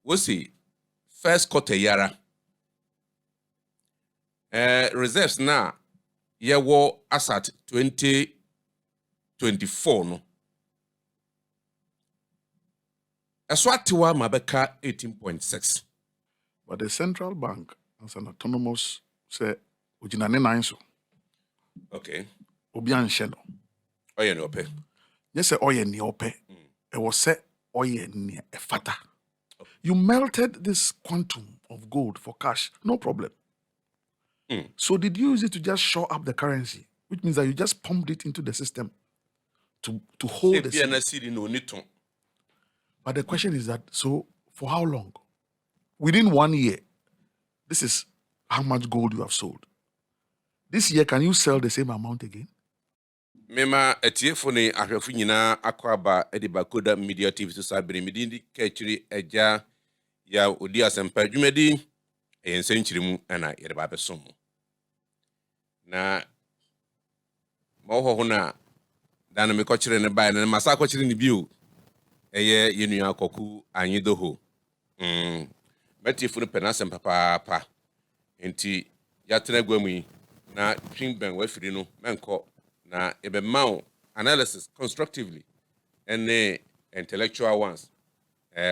we see first quarter yara reserves na yewo asat 2024 no eswatiwa mabeka 18.6. But the central bank as an autonomous say ojinane nine so. Okay. Obi anhye no. Oye ne ope. Yes, say oye ne ope. E was say oye ne efata. You melted this quantum of gold for cash, no problem. So did you use it to just shore up the currency, which means that you just pumped it into the system to hold the cedi? But the question is that, so for how long? Within 1 year, this is how much gold you have sold. This year, can you sell the same amount again? Mema etiefo ne ahwefo nyina akwaba ediba koda media tv so sabere medindi kachiri eja ya odi asempa dwumadi ensenchirimu na yereba besom na moho na dana me kochire ne bai na masa kochire ne bio eye yenu akoku Anyidoho metiefo ne penasem papa enti yatena gwamu na twinben wafiri no menko na ebe mount analysis constructively and intellectual ones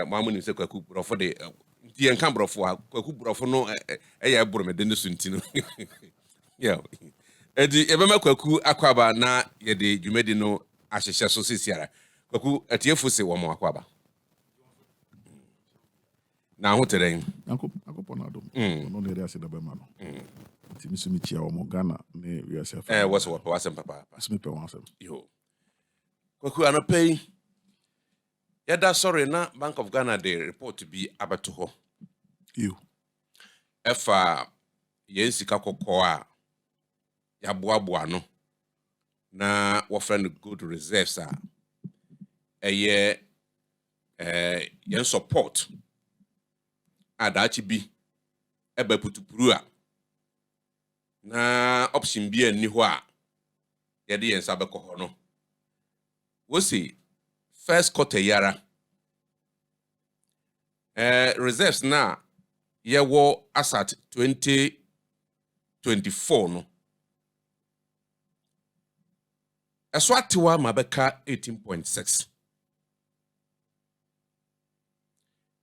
mamu ni se kwaku brofo de di enka brofo kwaku brofo no eya bromede ne sunti no yeah edi ebe makwaku akwaba na yede dwumedi no ahyehye so sisiara kwaku atiefo se wo mo akwaba na hoteren akopona adom no ne ase da be ma no Misuse chia o Ghana ne wiase was what wasem papa Misuse wasem yo kwaku anopei yada sorry na Bank of Ghana de report to be abato ho you efa yen sika kokko a ya boaboa no na wo friend good reserves a eye yen support adachi bi ebe putupuru a na option bi ani ho a yede yen sabekọ ho no we see first quarter yara reserves na yewo asat 2024 no eswatiwa mabeka 18.6.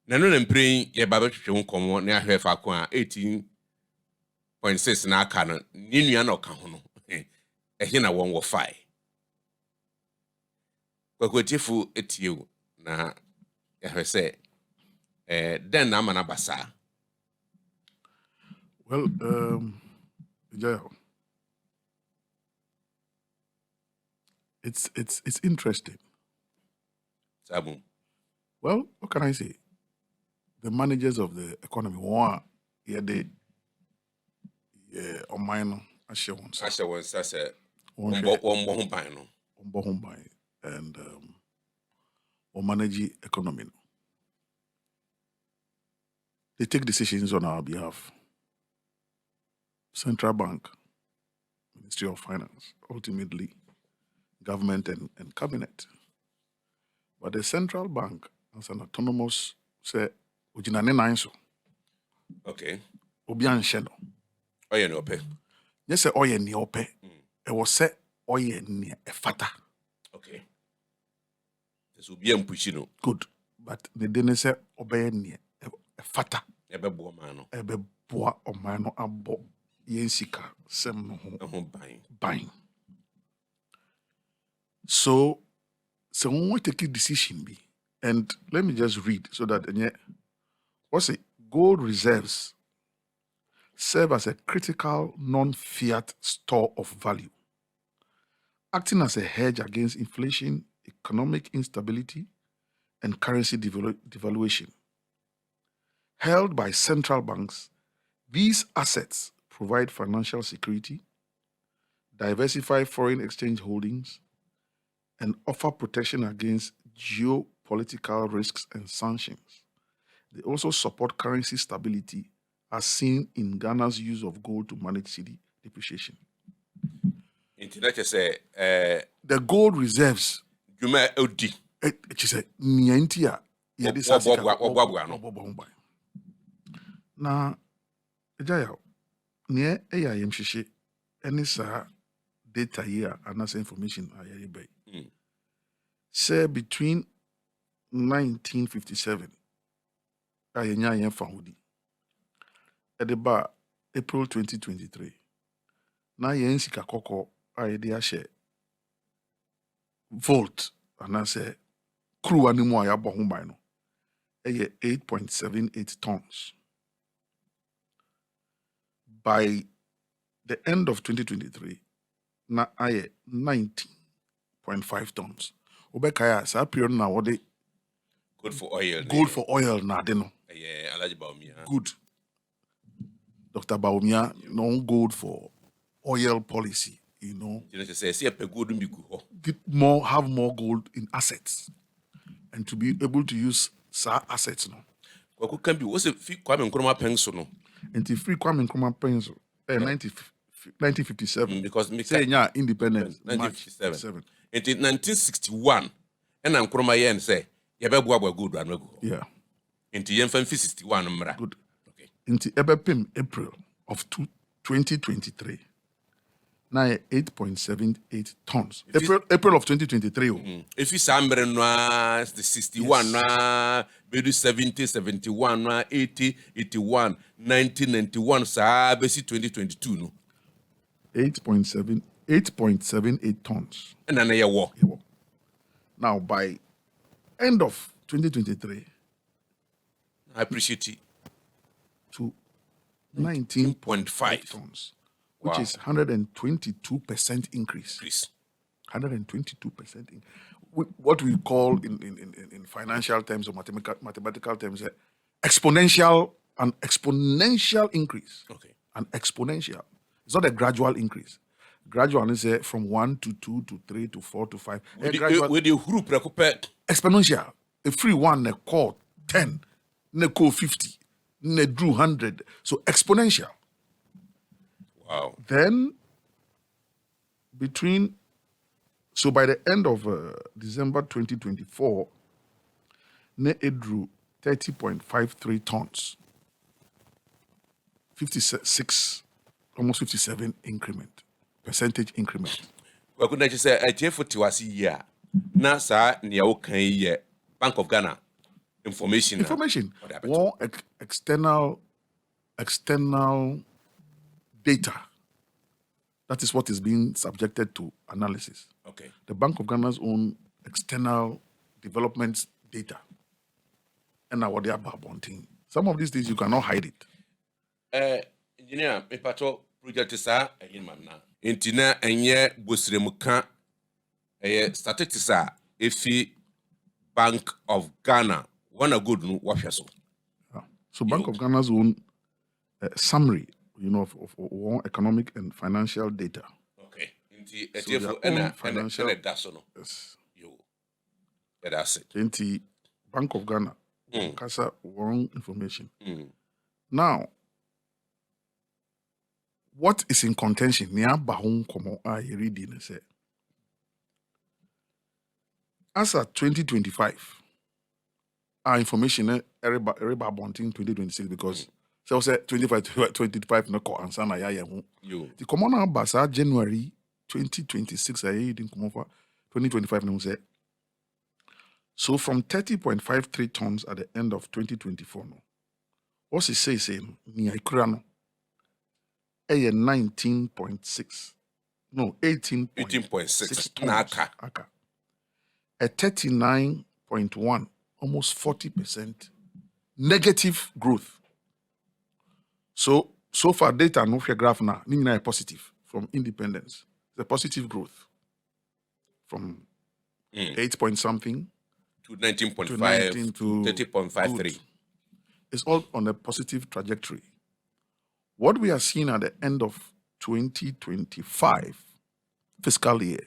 nanu na mpren ye ba betwetwe nkomo na ahwe fa ko a 18.6 na aka no ni nua na oka ho no ehe na won wo fai kwakwetifu etiu na yahwe se den na mana basa. Well, it's interesting. Sabu. Well, what can I say? The managers of the economy want they on mine assurance. Assurance that's a and manage economy. They take decisions on our behalf. Central Bank, Ministry of Finance, ultimately government and cabinet. But the central bank as an autonomous say ojinane nine so. Okay. Obi anhye no. Oye ne ope. Yes, say oye ne ope. E was say oye ne efata. Okay. This will be ampushi no. Good. But the didn't say obey ne efata. Ebe bo man no. Ebe boa oman no abo yensika sem no ho buying. So when we take a decision be, and let me just read so that what's it? Gold reserves serve as a critical non-fiat store of value, acting as a hedge against inflation, economic instability, and currency devaluation. Held by central banks, these assets provide financial security, diversify foreign exchange holdings, and offer protection against geopolitical risks and sanctions. They also support currency stability as seen in Ghana's use of gold to manage cedi depreciation. The gold reserves. Juma Odi. She said, Nientia, Yeah, this is Obuabuano. na ejaya ne eya yemhwehwe ene sa data here and as information aye bay. Say between 1957 ayenya yen fahudi edeba April 2023 na yen sika koko aye de ahye volt and as crew animu aya bo ho ban no eye 8.78 tons. By the end of 2023 na aye 19.5 tons. Obekaya sa period na wode Good for oil. Good for oil na de no. Yeah, Alaji Baumia. Good. Dr. Baumia, no good for oil policy, you know. You know, say good Have more gold in assets and to be able to use assets no. Kwaku can be what's a free Kwame Nkrumah pencil no. And the free Kwame Nkrumah pencil 1957 because say nya independence 1957. Until 1961 and Nkrumah yen say yebegwa good and go. Yeah. Until yen 61 mra. Good. Okay. Until ebepim April of 2023. Now 8.78 tons. April of 2023. If you sambre no the 61 no be 70 71 no 80 81 1991 sa be 2022 no 8.78 tons. And then you war. Now by end of 2023 I appreciate it to 19.5 tons. Which is 122% increase. Please. 122%. What we call in financial terms or mathematical terms, exponential increase. Okay. An exponential. It's not a gradual increase. Gradual is from 1 to 2 to 3 to 4 to 5. With the group exponential. A free one, ne call 10, ne call 50, ne drew 100. So exponential. Wow. Then, by the end of December 2024, it drew 30.53 tons, 56, almost 57 percentage increment. We could just say a jeff was here. NASA near Bank of Ghana information. One external data. That is what is being subjected to analysis. Okay. The Bank of Ghana's own external development data. And now what they are wanting. Some of these things you cannot hide it. Engineer, me pato project sa in manna. Intina enye bosremuka statistics efi Bank of Ghana. One a good no wahweso. So Bank of Ghana's own summary, of economic and financial data. Okay. So financial yes. That's it. Inti Bank of Ghana, Kasa one information. Now, what is in contention? Nia bahun komo you reading and say. As at 2025, our information everybody bonting 2026 because so say 25 no ko answer na ya hu. The common basa January 2026 I didn't come over 2025 no say. So from 30.53 tons at the end of 2024 no. What's it say ni ikura no. 19.6. No, 18.6 tons. Aka. A 39.1, almost 40% negative growth. So far data no fair graph now, a positive from independence. The positive growth from 8 point something to 19.5 to 30.53. It's all on a positive trajectory. What we are seeing at the end of 2025 fiscal year,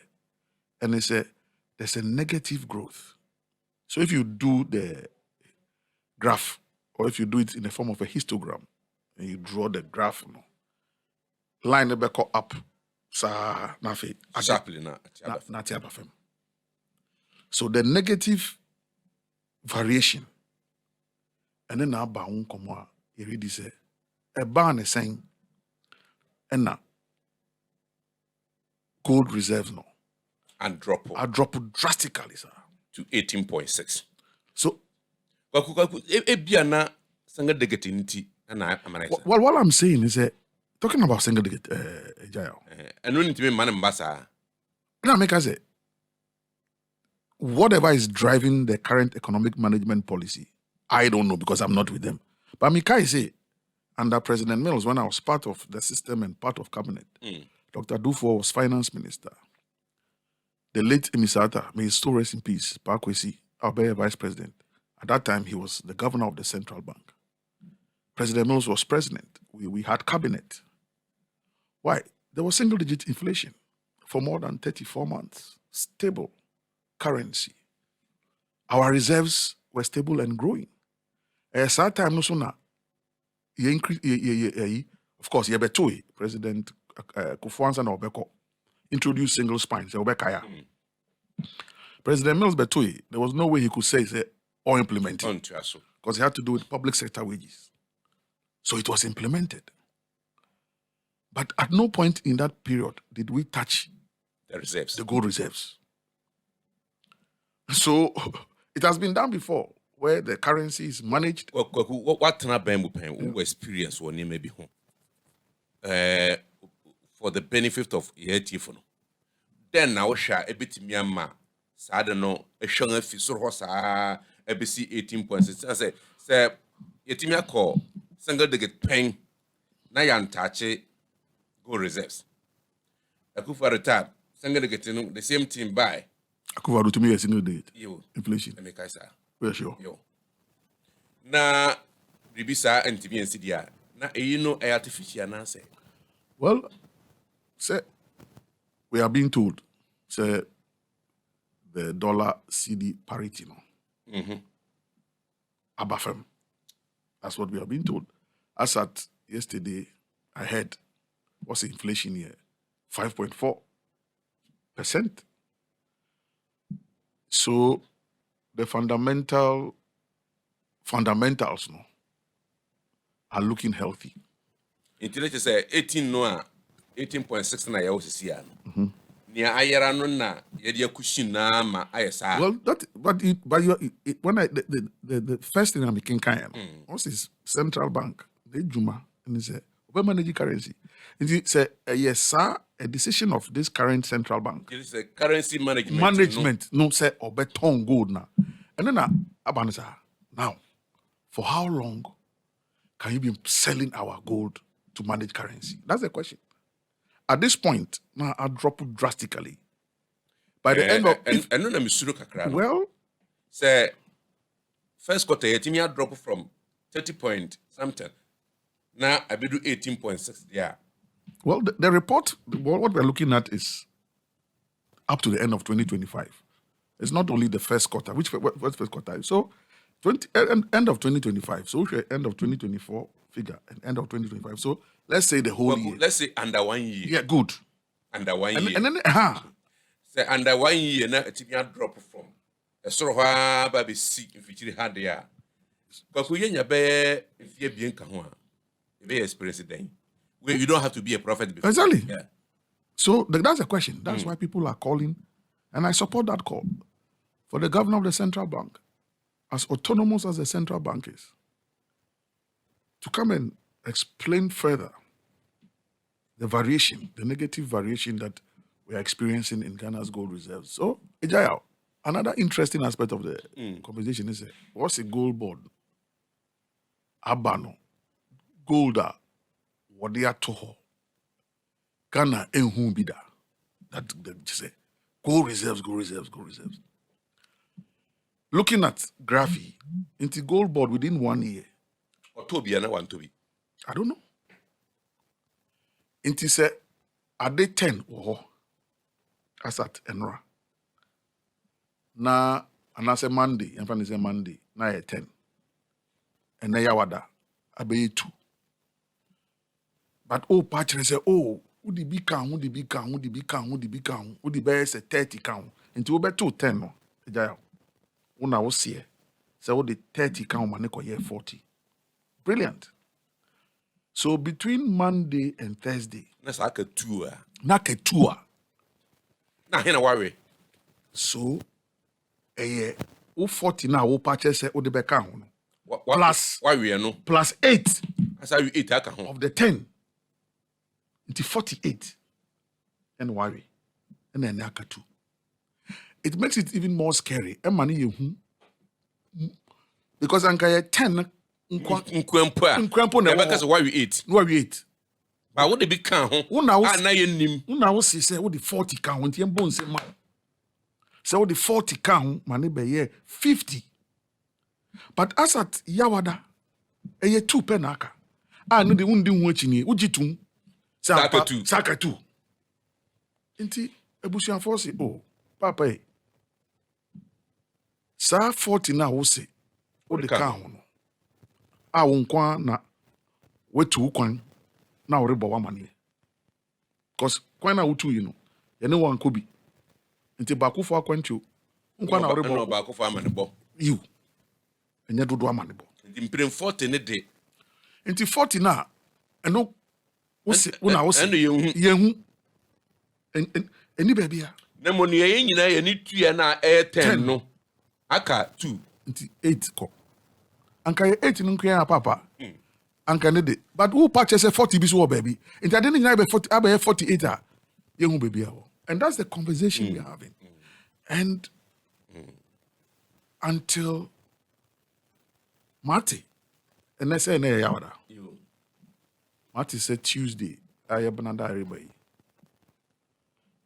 and there's a negative growth. So if you do the graph, or if you do it in the form of a histogram, and you draw the graph, line back up, sharply so the negative variation and then aba ho komo a ye ready say e ba ne sen na gold reserves no And drop are drop drastically, sir. to 18.6. So Kwaku, ebia na sanga degete nti na amana isa. what I'm saying is that talking about single digit jail. Eno ntimi man mbasa. Now make us say whatever is driving the current economic management policy, I don't know because I'm not with them. But Mikai say under President Mills, when I was part of the system and part of cabinet, Dr. Dufo was finance minister. The late Emisata, may his soul rest in peace, Parkwesi, our vice president. At that time, he was the governor of the central bank. President Mills was president. We had cabinet. Why? There was single-digit inflation for more than 34 months. Stable currency. Our reserves were stable and growing. At that time, no sooner, of course, President Kufuor and Obeko introduced single spines. President Mills Betui, there was no way he could say or implement it because he had to do with public sector wages. So it was implemented. But at no point in that period did we touch the gold reserves. So it has been done before where the currency is managed. What experience or maybe home for the benefit of EAT. Then now shall a bit Myanmar. I don't know, a shong of Fisorhosa, ABC 18.6. I say, Yetimia call, single digit pain, Nayan Tache, go reserves. A coup for a tab, single digit the same team by. A coup to me a single digit. Inflation. Make I say. We're sure. Yo. Na Ribisa and TV and CDR. Na you know artificial answer. Well, say we are being told, say the dollar CD parity no. Abafem. That's what we are being told. As at yesterday, I heard what's the inflation here? 5.4%. So the fundamentals no are looking healthy. Intelligence say 18.6 na ya osisi ano. Nia ayera no na yede akushin na ma ayesa. Well, the first thing I'm making what's this central bank? The Juma and he said, "Open manage currency." And he said, "Yes, sir. A decision of this current central bank. It is a currency management. Management, no say obeton gold now." And then Abanza, now, for how long can you be selling our gold to manage currency? That's the question. At this point, now I'll drop it drastically. By the end of well, say first quarter, Yetimia drop from 30 point something. Now I do 18.6. Yeah. Well, the report, what we're looking at is up to the end of 2025. It's not only the first quarter. What's first quarter? So, end of 2025. So, end of 2024 figure and end of 2025. So, let's say the whole year. Let's say under 1 year. Yeah, good. Under 1 year. And then, say under 1 year, now it's drop from a sort of baby seat if you had there. Because we ain't if you're being Kahua, very experienced then. You don't have to be a prophet before. Exactly. Yeah. So that's the question. That's why people are calling, and I support that call for the governor of the central bank, as autonomous as the central bank is, to come and explain further the variation, the negative variation that we are experiencing in Ghana's gold reserves. So, Ejaya, another interesting aspect of the conversation is what's a gold board? Abano, Golda, Wadia Toho, Ghana enhu bida. That just say gold reserves, gold reserves, gold reserves. Looking at Graphy, into gold board within 1 year. Or Toby and I want to be. I don't know. Into say, are they 10 or as at Enra? Na, and I say Monday, and I say Monday, na 10. And na yawada, abe 2. But patch say, who the big count, who the big count, who the big count, who the big count, who the best 30 count. Into over 210 no. Ejaya. Una was here. So what the 30 count maneko year 40. Brilliant. So between Monday and Thursday, that's like a tour. nake tour. Now, here, worry. So, 40 now, we purchase o de beka ho. Why we no? Plus 8 That's how you eat that home. of the 10 into 48. And worry. And then naka 2. It makes it even more scary. And money you because anka 10 Nkwempo na because why we eat. Why we eat? But what the big can ho? Una na ye nim. Una wo say what the 40 can won tiem bon say ma. Say what the 40 can man be here 50. But as at Yawada, a 2 penaka. I know the wundi nwachini, ujitum. Saka 2. Inti ebusian force oh, papa sa 40 na wo say o de ka ho no. A wo nkwa na wetu kwan na wo rebo wa mane. Because kwan na wotu yi no, ye ne wan kobi. Inti bakufo akwantu nkwa na wo rebo bakufo amanebo. You. Enye dodo amanebo. Inti mpren 40 ne de. Inti 40 na eno wo se una wo se. Eno Yehu. Eni baby ya. Na mo ne ye nyina ye ni tua na 10 no. Aka 2. Inti 8 ko. Anka ye 8 no nkwa papa. Anka ne de. But who purchase 40 biso baby. Inti ade nyina be 40 abe 48 a. Yehu baby ya. And that's the conversation we're having. And until Marty, and I say, Marty said Tuesday, I have everybody.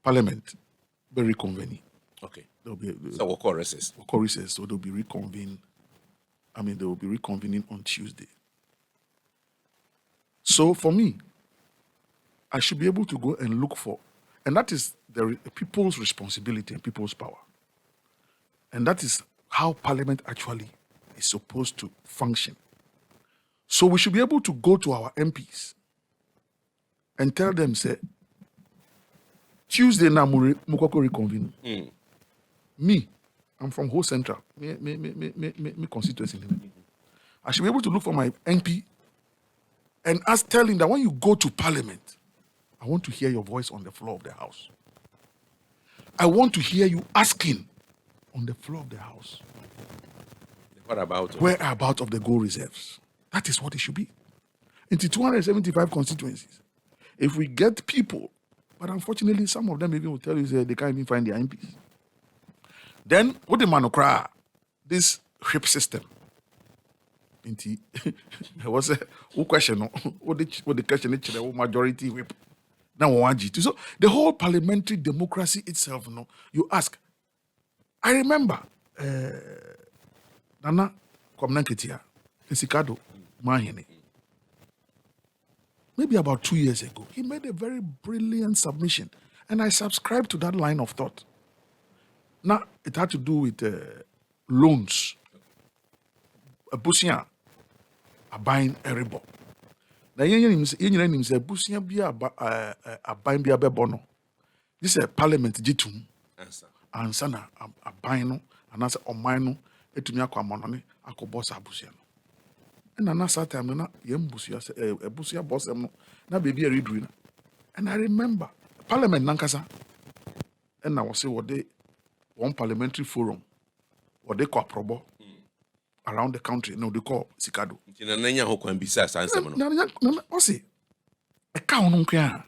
Parliament, will reconvene. Okay. There'll be So we'll call recess. So they'll be reconvened. I mean, they will be reconvening on Tuesday. So for me, I should be able to go and look for, and that is the people's responsibility and people's power. And that is how Parliament actually is supposed to function. So we should be able to go to our MPs and tell them, say, Tuesday na mukoko reconvene. Me, I'm from Whole Central. Me constituency. I should be able to look for my MP and tell him that when you go to Parliament, I want to hear your voice on the floor of the House. I want to hear you asking on the floor of the House. What about? Whereabouts of the gold reserves? That is what it should be. Into 275 constituencies. If we get people, but unfortunately, some of them even will tell you that they can't even find their MPs. Then, what the manokra, this whip system. There was a question, what the question is, majority whip. Now, so the whole parliamentary democracy itself, you ask. I remember, Nana Kwamnanketia, Nsikado, Mahine. Maybe about 2 years ago, he made a very brilliant submission, and I subscribed to that line of thought. Now, it had to do with loans. A busia, a buying a ribo. Now, you say, busia be a buying be a bebono. This is a parliament jitum. Ansana, a buying, and answer on mine, etumia kwa monone, ako boss abusia. And another time, na busia boss na baby a read. And I remember Parliament Nankasa, and I was say what they one parliamentary forum, what they call probo around the country. No, they call Sikado. What's it? A cow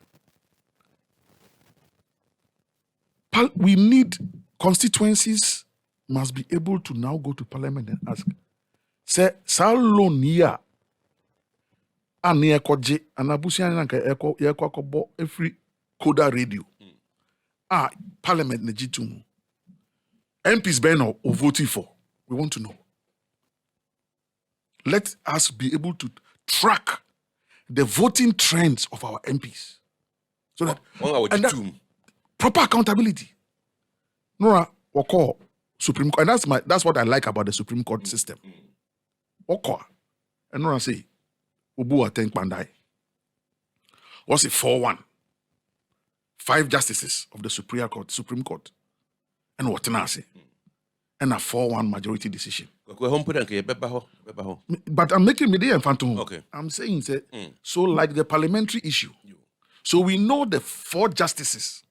we need constituencies must be able to now go to Parliament and ask. Say Salonia and near Koje and Abusian Echo every Coda radio. Parliament Nejitum. MPs Beno or voting for. We want to know. Let us be able to track the voting trends of our MPs. So that, proper accountability. Nora Wako Supreme Court. And that's what I like about the Supreme Court system. Wako. And Nora say, Ubu Ateng Pandai. What's it 4-1? 5 justices of the Supreme Court. And what I say? and a 4-1 majority decision. Okay. But I'm making me there phantom. Okay. I'm saying that so like the parliamentary issue. So we know the 4 justices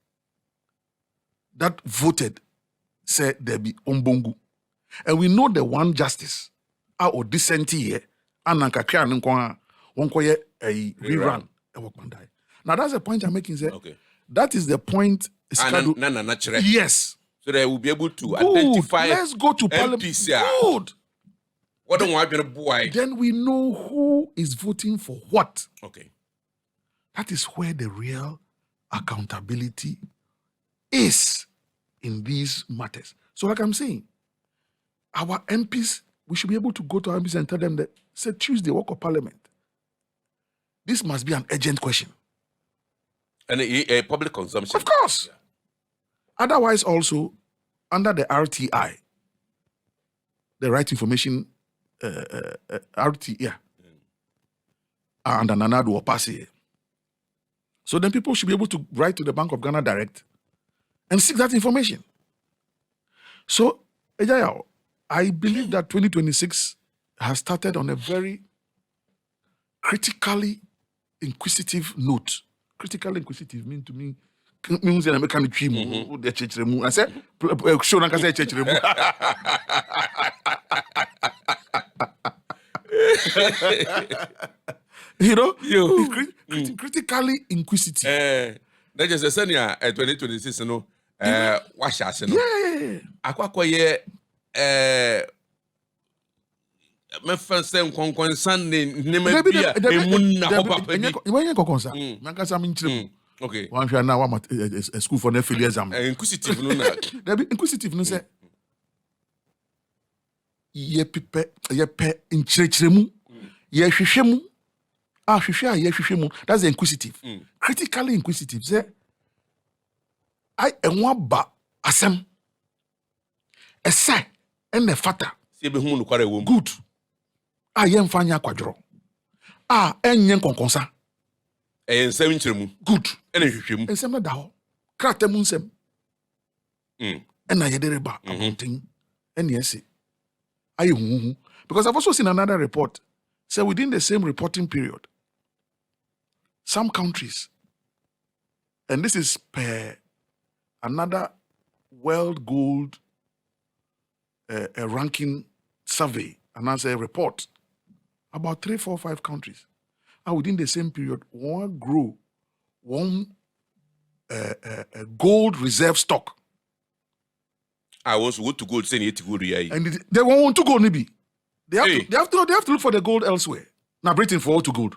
that voted said there be ombongu. And we know the 1 justice or dissent here and a rerun. Now that's the point I'm making. Say, Okay. that is the point. Yes. So they will be able to Good. identify. Let's go to Parliament. Good. What don't want to boy? Then we know who is voting for what. Okay. That is where the real accountability is in these matters. So, like I'm saying, our MPs, we should be able to go to our MPs and tell them that, say, Tuesday, walk of Parliament. This must be an urgent question. And a public consumption. Of course. Yeah. Otherwise, also, under the RTI, the Right Information, RT, yeah, and an another will pass here. So then people should be able to write to the Bank of Ghana direct and seek that information. So, Ejayao, I believe that 2026 has started on a very critically inquisitive note. Critically inquisitive means to me, means that I can I said, show na kase chechiremu. You know, critically inquisitive. That just a senior 2026, no. Wash us, no. Yeah. Aquaye, my first time con Sunday, Nemebia, okay. One shall now a school for nephew exam. Inquisitive, no. Inquisitive, no, say. Ye pe in churchemu, ye shishemu. That's the inquisitive. Critically inquisitive. Say, I want ba asem. A say and the fata. Good. I am fanya quadro. Enyen konkonsa. Good. And some da ho. Kratemun sem. And I yedereba about and yes. Because I've also seen another report. So within the same reporting period, some countries, and this is per another World Gold ranking survey, and as a report, about 3, 4, 5 countries, and within the same period, one grow one gold reserve stock. I was good to gold, saying it to gold, and they want to go, maybe. They have to look for the gold elsewhere. Now Britain for all to gold.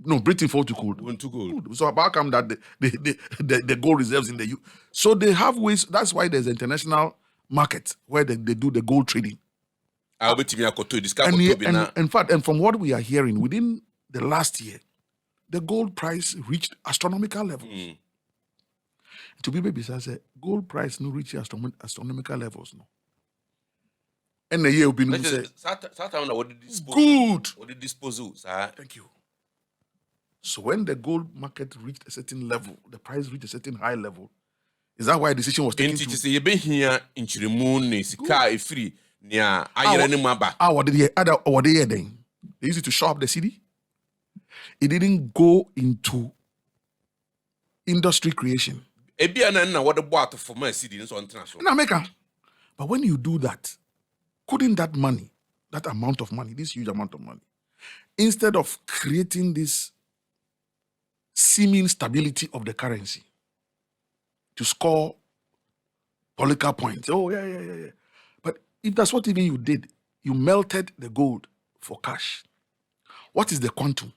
No, Britain for all to gold. Want to gold. So how come that the gold reserves in the U? So they have ways. That's why there's an international market where they do the gold trading. I'll be in fact, and from what we are hearing, within the last year, the gold price reached astronomical levels. To be baby says gold price no reach astronomical levels no. And the year will be no say good. What the disposal, sir? Thank you. So when the gold market reached a certain level, the price reached a certain high level. Is that why a decision was taken? To say you be here in Chirimun, sika free near Ayranimaba. What they then? They used it to show up the city. It didn't go into industry creation. What the bought for my city in international. America. But when you do that, couldn't that money, that amount of money, this huge amount of money, instead of creating this seeming stability of the currency to score political points? Oh, yeah. But if that's what even you did, you melted the gold for cash. What is the quantum?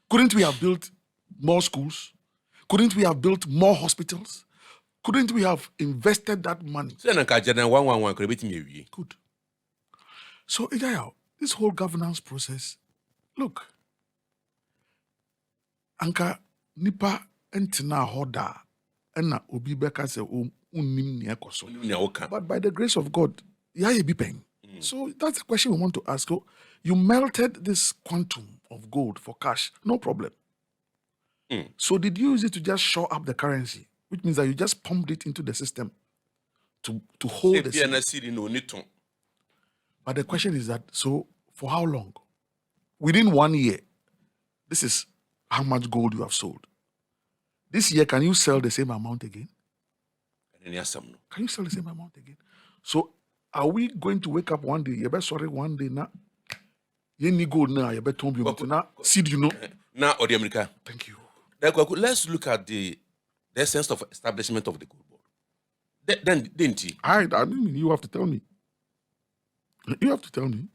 Couldn't we have built more schools? Couldn't we have built more hospitals? Couldn't we have invested that money? Good. So, this whole governance process, look, Anka nipa entina hoda ena obi beka se unnim ne ekoso. But by the grace of God, be paying. So that's the question we want to ask. So, you melted this quantum of gold for cash, no problem. So did you use it to just shore up the currency, which means that you just pumped it into the system to hold the cedi cedi. no ni ton. But the question is that, so for how long? Within 1 year, this is how much gold you have sold. This year, can you sell the same amount again? Can you sell the same amount again? So are we going to wake up one day? You better sorry one day now. You need gold now. You better tomb you now. Seed, you know. Now, or the America. Thank you. Let's look at the essence of establishment of the gold board. Then, didn't he? I mean, you have to tell me. You have to tell me.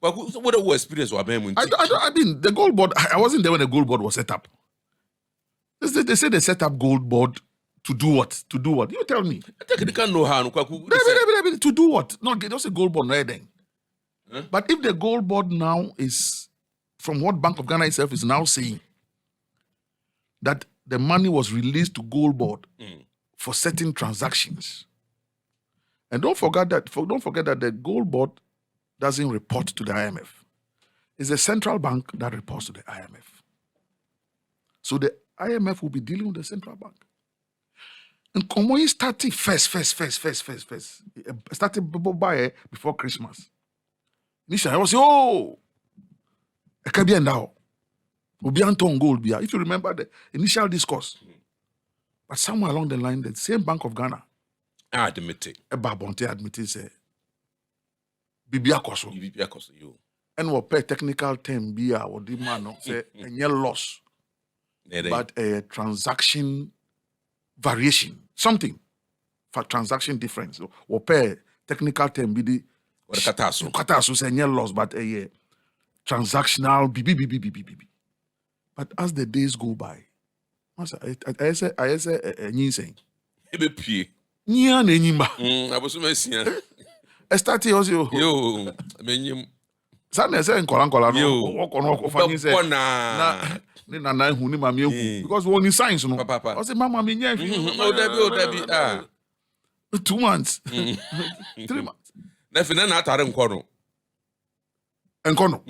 So what the experience was I mean, the gold board. I wasn't there when the gold board was set up. They said they set up gold board to do what? To do what? You tell me. I think they can't know how. To do what? Not just a gold board, right then. Huh? But if the gold board now is, from what Bank of Ghana itself is now saying, that the money was released to gold board for certain transactions, and don't forget that the gold board doesn't report to the IMF. It's the central bank that reports to the IMF. So the IMF will be dealing with the central bank. And Komoyi started first. Started by before Christmas. Initially, I was I can be now. Gold. If you remember the initial discourse. But somewhere along the line, the same Bank of Ghana admitted. Say Bibia Koso. And what per technical term be or the man say a loss. But a transaction variation, something for transaction difference. Or per technical term be the katasu say loss, but a transactional BB. But as the days go by, I say saying Nia Nenimba. I was messing. I started also. Yo, menyum. Sana say nkola no fanyi say na hu ni mama ehu because one is science no. I say mama me nya Debbie 2 months. 3 months. Na fina na atare nkono. Nkono.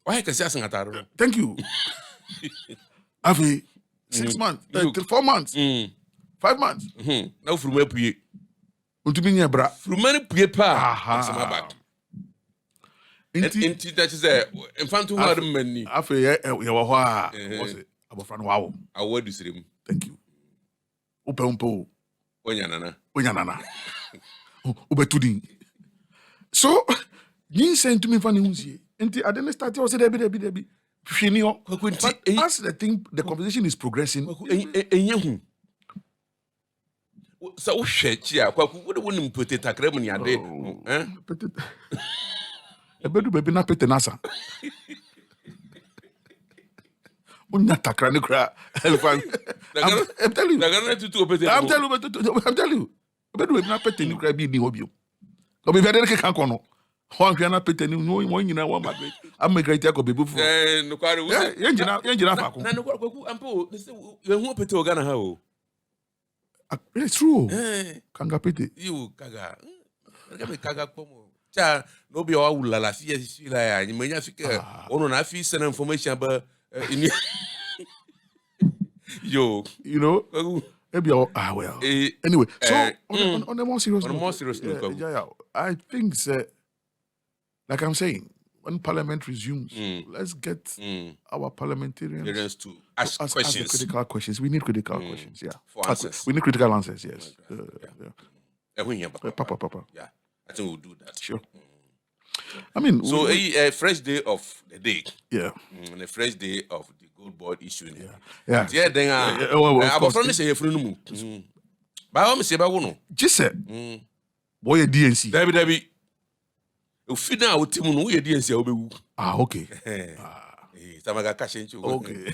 Why can say atare? Thank you. Afi 6 months, 4 months. 5 months. Na furu mapue. Untumi nya bra. Furu mani pue pa. Sama back. Inti that is infantu hard mani. Afi ye wo ho a. Was it abofra no wawo. Awo dusirem. Thank you. Upempo. Onya nana. Ubetudin. So, yin say to me funny hunsie. Inti I didn't start to say debi. But as the conversation is progressing, so chia kwaku wo nim potato krem ni ade ebedu baby na pete nasa unya takra ni kra I'm telling you ebedu baby na pete ni kra bi ni hobio obi be de kan kono Juan Fiana pete ni no mo nyina wa madwe amegretia ko bebu fu no kware wo yenjina fa ko na no kwaku ampo we hu pete Ghana ha o. It's true. Kanga pete. You kaga. Kaga pomo. Cha no be o wulala si la ya nyimanya fike ono na fi send information about yo, you know. Maybe well. Anyway, so on the more serious note, I think like I'm saying, when Parliament resumes, let's get our parliamentarians to ask questions. Critical questions. We need critical questions, for answers. We need critical answers, yes. Papa. Yeah, I think we'll do that. Sure. I mean, so a fresh day of the day. Yeah. And a fresh day of the gold board issue. Yeah. Yeah, then I friend say you no. Ba o me say ba wo no. Just boy DNC. Debbie. Ufina utimu no ye DNC a obewu. Okay. Tamaga kashenchu. Okay.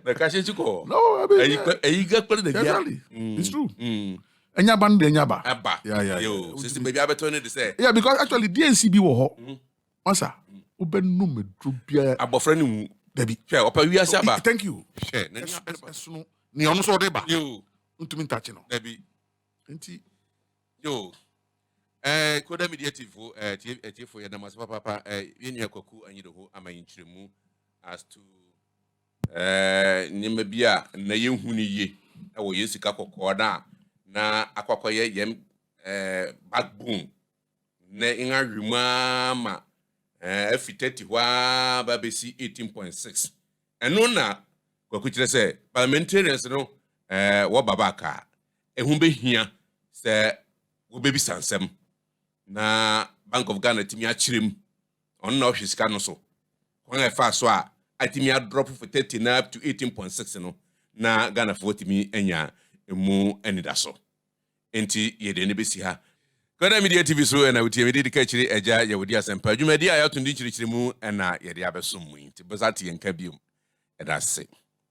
Na kashenchu ko. No, I mean eyiga kwere de bia. It's true. Enyaba no enyaba. Aba. Yeah. Yo, sister baby abeto ne de say. Yeah, because actually DNC bi wo ho. Masa, obenu medru bia abofra ni mu. Baby. Hwe opa wi ase aba. Thank you. Hwe, ni onu so de ba. Yo, ntumi ntachi no. Baby. Enti yo. Koda mediative for ya damas papa yeni akwaku Anyidoho amayinchiremu as to nyema bia na yehu ni ye wo yesika kokko na na akwakoye yem backbone na inga rima F30 wa ba besi 18.6 eno na kwakuchire se parliamentarians no wo babaka ehun behia se wo bebi sansem na Bank of Ghana timi achirem on na ohwesika no so when I fast so a atimi drop for 30 na up to 18.6 no na Ghana for timi enya emu enidaso enti yede ne besi ha Gov't Media TV so na wutie medi ka chiri eja ya wodi asempa dwumadi a ya tondi chiri mu na yede abesom mu nti bozati yenka biom edase